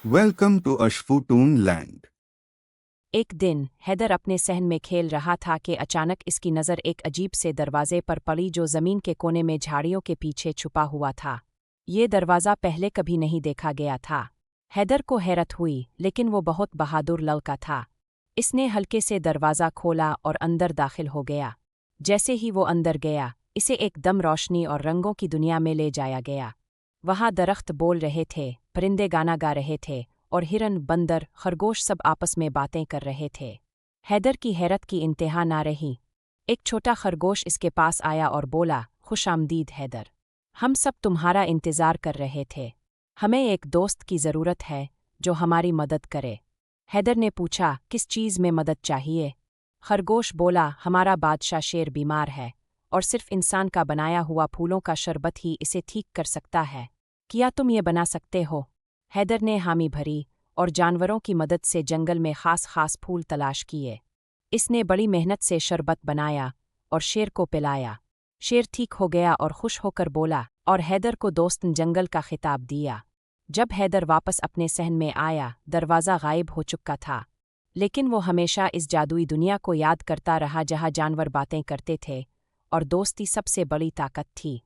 Welcome to Ashfutoon Land. एक दिन हैदर अपने सहन में खेल रहा था कि अचानक इसकी नज़र एक अजीब से दरवाजे पर पड़ी जो ज़मीन के कोने में झाड़ियों के पीछे छुपा हुआ था। ये दरवाज़ा पहले कभी नहीं देखा गया था। हैदर को हैरत हुई, लेकिन वो बहुत बहादुर लड़का था। इसने हल्के से दरवाज़ा खोला और अंदर दाखिल हो गया। जैसे ही वो अंदर गया, इसे एकदम रोशनी और रंगों की दुनिया में ले जाया गया। वहाँ दरख्त बोल रहे थे, परिंदे गाना गा रहे थे और हिरन, बंदर, खरगोश सब आपस में बातें कर रहे थे। हैदर की हैरत की इंतहा ना रही। एक छोटा खरगोश इसके पास आया और बोला, खुशामदीद हैदर, हम सब तुम्हारा इंतज़ार कर रहे थे। हमें एक दोस्त की ज़रूरत है जो हमारी मदद करे। हैदर ने पूछा, किस चीज़ में मदद चाहिए? खरगोश बोला, हमारा बादशाह शेर बीमार है और सिर्फ इंसान का बनाया हुआ फूलों का शरबत ही इसे ठीक कर सकता है। क्या तुम ये बना सकते हो? हैदर ने हामी भरी और जानवरों की मदद से जंगल में खास फूल तलाश किए। इसने बड़ी मेहनत से शरबत बनाया और शेर को पिलाया। शेर ठीक हो गया और खुश होकर बोला, और हैदर को दोस्त जंगल का खिताब दिया। जब हैदर वापस अपने सहन में आया, दरवाज़ा गायब हो चुका था। लेकिन वो हमेशा इस जादुई दुनिया को याद करता रहा जहाँ जानवर बातें करते थे और दोस्ती सबसे बड़ी ताकत थी।